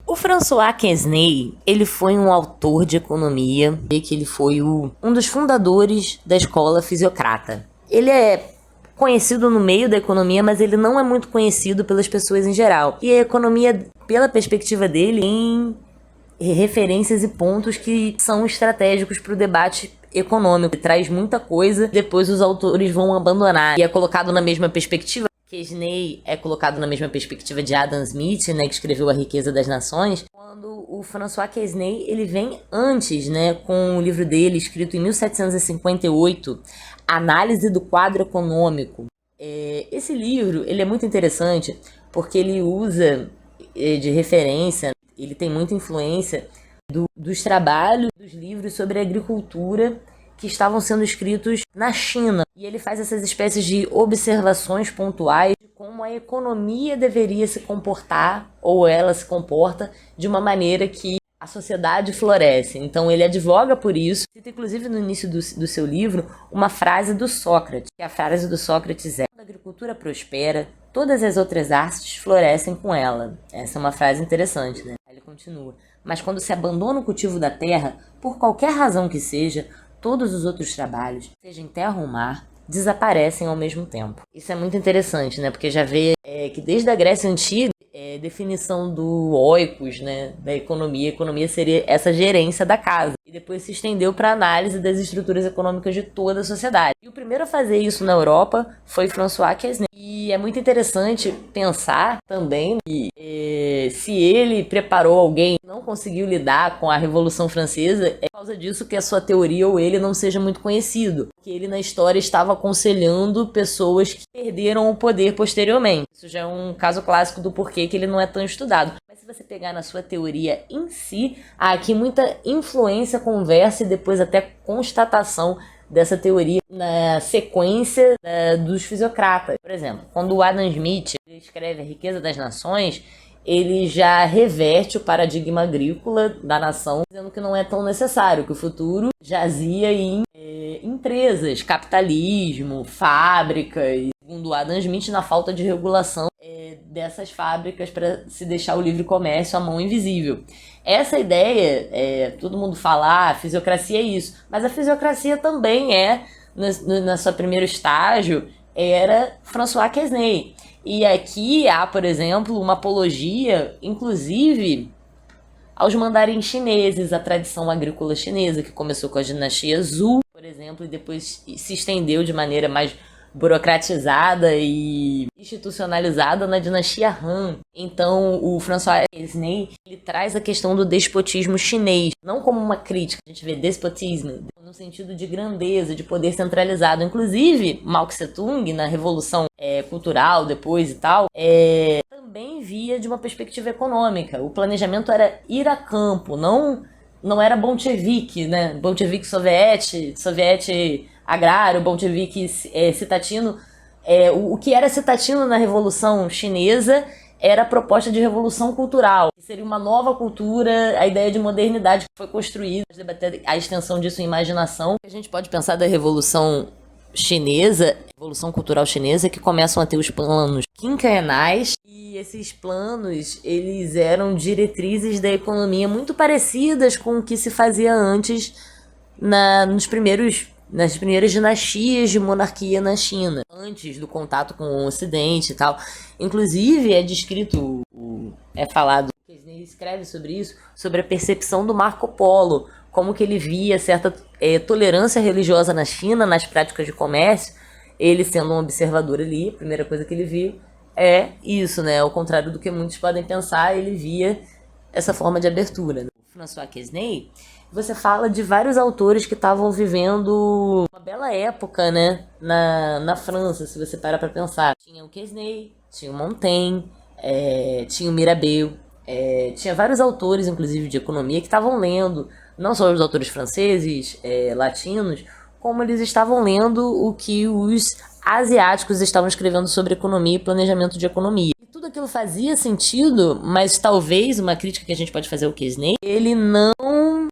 O François Quesnay, ele foi um autor de economia, que ele foi um dos fundadores da escola fisiocrata. Ele é conhecido no meio da economia, mas ele não é muito conhecido pelas pessoas em geral. E a economia, pela perspectiva dele, tem referências e pontos que são estratégicos para o debate econômico. Ele traz muita coisa, depois os autores vão abandonar. E é colocado na mesma perspectiva. Quesnay é colocado na mesma perspectiva de Adam Smith, né, que escreveu A Riqueza das Nações, quando o François Quesnay, ele vem antes, né, com o livro dele, escrito em 1758, Análise do Quadro Econômico. Esse livro, ele é muito interessante, porque ele usa de referência, ele tem muita influência dos trabalhos, dos livros sobre agricultura, que estavam sendo escritos na China. E ele faz essas espécies de observações pontuais de como a economia deveria se comportar, ou ela se comporta, de uma maneira que a sociedade floresce. Então ele advoga por isso. Cita inclusive no início do seu livro uma frase do Sócrates. Que a frase do Sócrates é: quando a agricultura prospera, todas as outras artes florescem com ela. Essa é uma frase interessante, né? Aí ele continua: mas quando se abandona o cultivo da terra, por qualquer razão que seja, todos os outros trabalhos, seja em terra ou mar, desaparecem ao mesmo tempo. Isso é muito interessante, né? Porque já vê que desde a Grécia Antiga, definição do oikos, né, da economia. A economia seria essa gerência da casa. E depois se estendeu para a análise das estruturas econômicas de toda a sociedade. E o primeiro a fazer isso na Europa foi François Quesnay. E é muito interessante pensar também que se ele preparou alguém que não conseguiu lidar com a Revolução Francesa, é por causa disso que a sua teoria ou ele não seja muito conhecido. Que ele na história estava aconselhando pessoas que perderam o poder posteriormente. Isso já é um caso clássico do porquê que ele não é tão estudado. Mas se você pegar na sua teoria em si, há aqui muita influência, conversa e depois até constatação dessa teoria na sequência dos fisiocratas. Por exemplo, quando o Adam Smith escreve A Riqueza das Nações, ele já reverte o paradigma agrícola da nação, dizendo que não é tão necessário, que o futuro jazia em empresas, capitalismo, fábricas, segundo Adam Smith, na falta de regulação dessas fábricas para se deixar o livre comércio à mão invisível. Essa ideia, todo mundo fala, a fisiocracia é isso, mas a fisiocracia também no seu primeiro estágio, era François Quesnay. E aqui há, por exemplo, uma apologia, inclusive, aos mandarins chineses, à tradição agrícola chinesa, que começou com a dinastia Zhou, por exemplo, e depois se estendeu de maneira mais burocratizada e institucionalizada na dinastia Han. Então, o François Quesnay, ele traz a questão do despotismo chinês, não como uma crítica. A gente vê despotismo no sentido de grandeza, de poder centralizado. Inclusive, Mao Tse-tung, na Revolução Cultural, depois e tal, também via de uma perspectiva econômica. O planejamento era ir a campo, não era bolchevique, né? Bolchevique soviete agrário, bolchevique citatino. O que era citatino na Revolução Chinesa era a proposta de revolução cultural, que seria uma nova cultura, a ideia de modernidade que foi construída, debater a extensão disso em imaginação. A gente pode pensar da Revolução Chinesa, Revolução Cultural Chinesa, que começam a ter os planos quinquenais, e esses planos, eles eram diretrizes da economia muito parecidas com o que se fazia antes nas primeiras dinastias de monarquia na China, antes do contato com o Ocidente e tal. Inclusive, é descrito, falado, Quesnay escreve sobre isso, sobre a percepção do Marco Polo, como que ele via certa tolerância religiosa na China, nas práticas de comércio. Ele, sendo um observador ali, a primeira coisa que ele viu é isso, né? Ao contrário do que muitos podem pensar, ele via essa forma de abertura. François Quesnay, você fala de vários autores que estavam vivendo uma bela época, né, na França, se você parar para pensar. Tinha o Quesnay, tinha o Montaigne, tinha o Mirabeau, tinha vários autores, inclusive de economia, que estavam lendo, não só os autores franceses, latinos, como eles estavam lendo o que os asiáticos estavam escrevendo sobre economia e planejamento de economia. E tudo aquilo fazia sentido, mas talvez uma crítica que a gente pode fazer ao Quesnay, ele não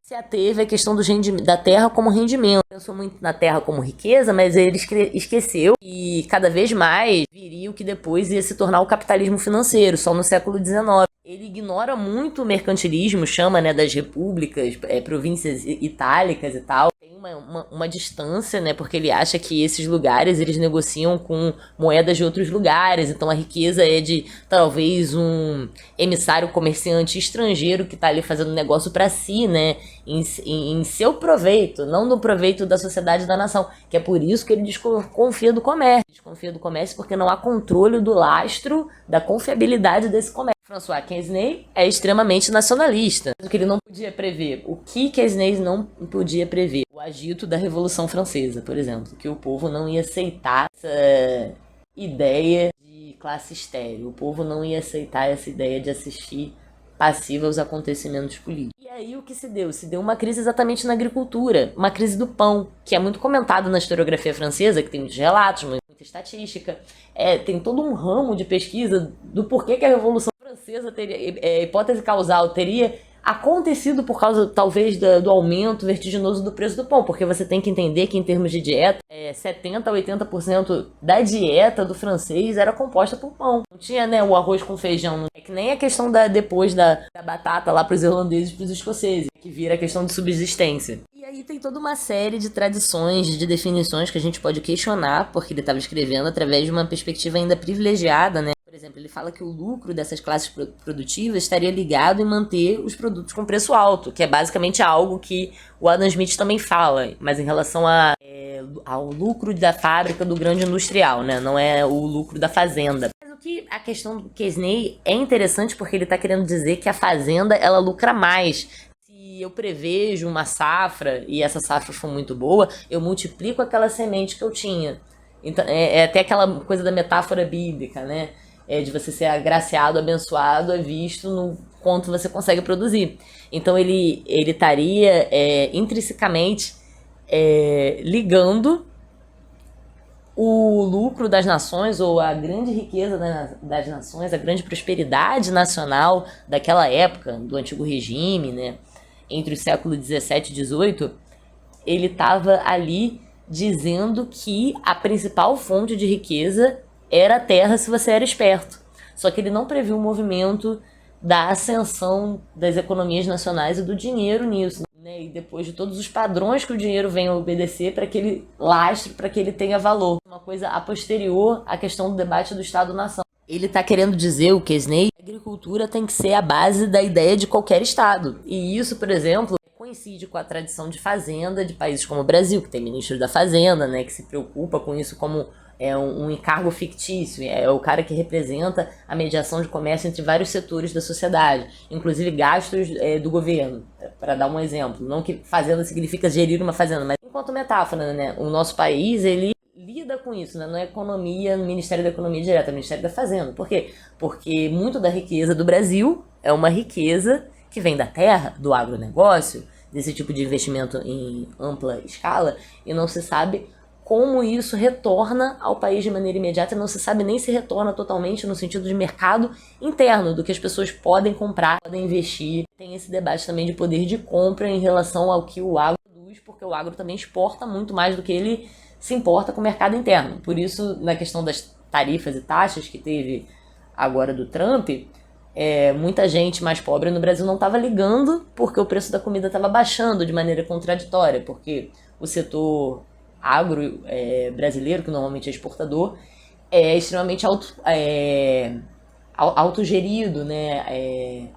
se ateve à questão da terra como rendimento. Pensou muito na terra como riqueza, mas ele esqueceu que cada vez mais viria o que depois ia se tornar o capitalismo financeiro, só no século XIX. Ele ignora muito o mercantilismo, chama, né, das repúblicas, províncias itálicas e tal. Tem uma distância, né, porque ele acha que esses lugares eles negociam com moedas de outros lugares, então a riqueza é de talvez um emissário comerciante estrangeiro que está ali fazendo negócio para si, né, em seu proveito, não no proveito da sociedade e da nação, que é por isso que ele desconfia do comércio. Desconfia do comércio porque não há controle do lastro da confiabilidade desse comércio. François Quesnay é extremamente nacionalista. O que ele não podia prever. O que Quesnay não podia prever? O agito da Revolução Francesa, por exemplo. Que o povo não ia aceitar essa ideia de classe estéril. O povo não ia aceitar essa ideia de assistir passiva aos acontecimentos políticos. E aí o que se deu? Se deu uma crise exatamente na agricultura. Uma crise do pão, que é muito comentado na historiografia francesa, que tem muitos relatos, muita estatística. Tem todo um ramo de pesquisa do porquê que a Revolução Francesa teria, hipótese causal, teria acontecido por causa, talvez, do aumento vertiginoso do preço do pão, porque você tem que entender que, em termos de dieta, 70% a 80% da dieta do francês era composta por pão. Não tinha, né, o arroz com feijão. Não é que nem a questão depois da batata lá para os irlandeses e para os escoceses, que vira a questão de subsistência. E aí tem toda uma série de tradições, de definições que a gente pode questionar, porque ele estava escrevendo através de uma perspectiva ainda privilegiada, né? Por exemplo, ele fala que o lucro dessas classes produtivas estaria ligado em manter os produtos com preço alto, que é basicamente algo que o Adam Smith também fala, mas em relação ao lucro da fábrica do grande industrial, né? Não é o lucro da fazenda. Mas a questão do Quesnay é interessante porque ele está querendo dizer que a fazenda ela lucra mais. Se eu prevejo uma safra e essa safra for muito boa, eu multiplico aquela semente que eu tinha. Então, até aquela coisa da metáfora bíblica, né? De você ser agraciado, abençoado, é visto no quanto você consegue produzir. Então ele estaria intrinsecamente ligando o lucro das nações, ou a grande riqueza das nações, a grande prosperidade nacional daquela época, do antigo regime, né, entre os séculos 17 e 18, ele estava ali dizendo que a principal fonte de riqueza era a terra se você era esperto. Só que ele não previu o movimento da ascensão das economias nacionais e do dinheiro nisso, né? E depois de todos os padrões que o dinheiro vem a obedecer para que ele lastre, para que ele tenha valor. Uma coisa a posterior à questão do debate do Estado-nação. Ele está querendo dizer, o Quesnay, que a agricultura tem que ser a base da ideia de qualquer Estado. E isso, por exemplo, coincide com a tradição de fazenda de países como o Brasil, que tem ministro da Fazenda, né, que se preocupa com isso como um encargo fictício, é o cara que representa a mediação de comércio entre vários setores da sociedade, inclusive gastos do governo, para dar um exemplo. Não que fazenda significa gerir uma fazenda, mas enquanto metáfora, né, o nosso país, ele lida com isso, né? Não é economia, no Ministério da Economia direta, é o Ministério da Fazenda. Por quê? Porque muito da riqueza do Brasil é uma riqueza que vem da terra, do agronegócio, desse tipo de investimento em ampla escala, e não se sabe como isso retorna ao país de maneira imediata, não se sabe nem se retorna totalmente no sentido de mercado interno, do que as pessoas podem comprar, podem investir. Tem esse debate também de poder de compra em relação ao que o agro produz, porque o agro também exporta muito mais do que ele se importa com o mercado interno. Por isso, na questão das tarifas e taxas que teve agora do Trump, muita gente mais pobre no Brasil não estava ligando porque o preço da comida estava baixando de maneira contraditória, porque o setor agro brasileiro, que normalmente é exportador, é extremamente autogerido, né?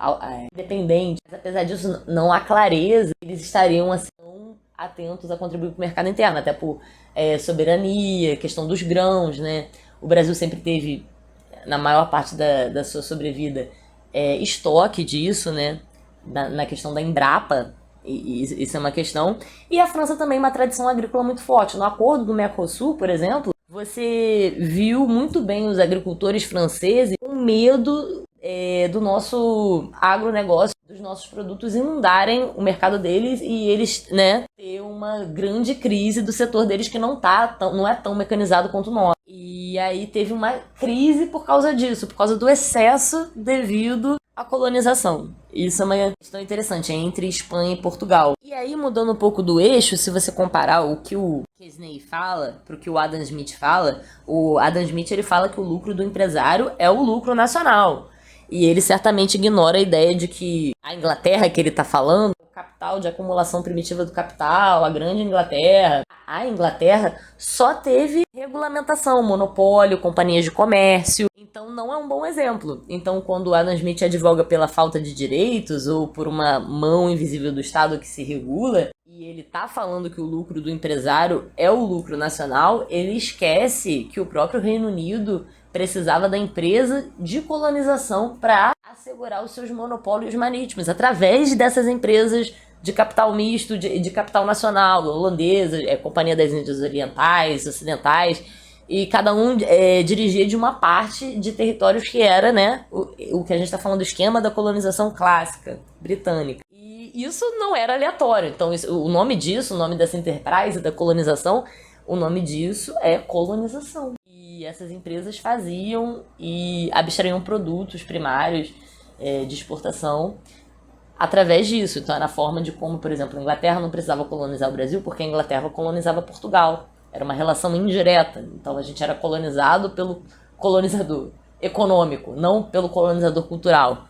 Independente. Mas, apesar disso, não há clareza, eles estariam assim atentos a contribuir para o mercado interno, até por soberania, questão dos grãos, né? O Brasil sempre teve, na maior parte da sua sobrevida, estoque disso, né? Na questão da Embrapa, e isso é uma questão. E a França também é uma tradição agrícola muito forte. No acordo do Mercosul, por exemplo, você viu muito bem os agricultores franceses com medo do nosso agronegócio, dos nossos produtos inundarem o mercado deles e eles, né, ter uma grande crise do setor deles que não é tão mecanizado quanto o nosso. E aí teve uma crise por causa disso, por causa do excesso devido à colonização. Isso é uma questão interessante, entre Espanha e Portugal. E aí, mudando um pouco do eixo, se você comparar o que o Quesnay fala para o que o Adam Smith fala, o Adam Smith ele fala que o lucro do empresário é o lucro nacional. E ele certamente ignora a ideia de que a Inglaterra que ele está falando, o capital de acumulação primitiva do capital, a grande Inglaterra, a Inglaterra só teve regulamentação, monopólio, companhias de comércio. Então não é um bom exemplo. Então quando Adam Smith advoga pela falta de direitos ou por uma mão invisível do Estado que se regula, e ele tá falando que o lucro do empresário é o lucro nacional, ele esquece que o próprio Reino Unido precisava da empresa de colonização para assegurar os seus monopólios marítimos, através dessas empresas de capital misto, de capital nacional, holandesa, Companhia das Índias Orientais, Ocidentais, e cada um dirigia de uma parte de territórios que era, né, o que a gente está falando do esquema da colonização clássica britânica. E isso não era aleatório. Então, o nome disso, o nome dessa enterprise da colonização, o nome disso é colonização. E essas empresas faziam e abstraíam produtos primários de exportação através disso. Então, era a forma de como, por exemplo, a Inglaterra não precisava colonizar o Brasil porque a Inglaterra colonizava Portugal. Era uma relação indireta. Então, a gente era colonizado pelo colonizador econômico, não pelo colonizador cultural.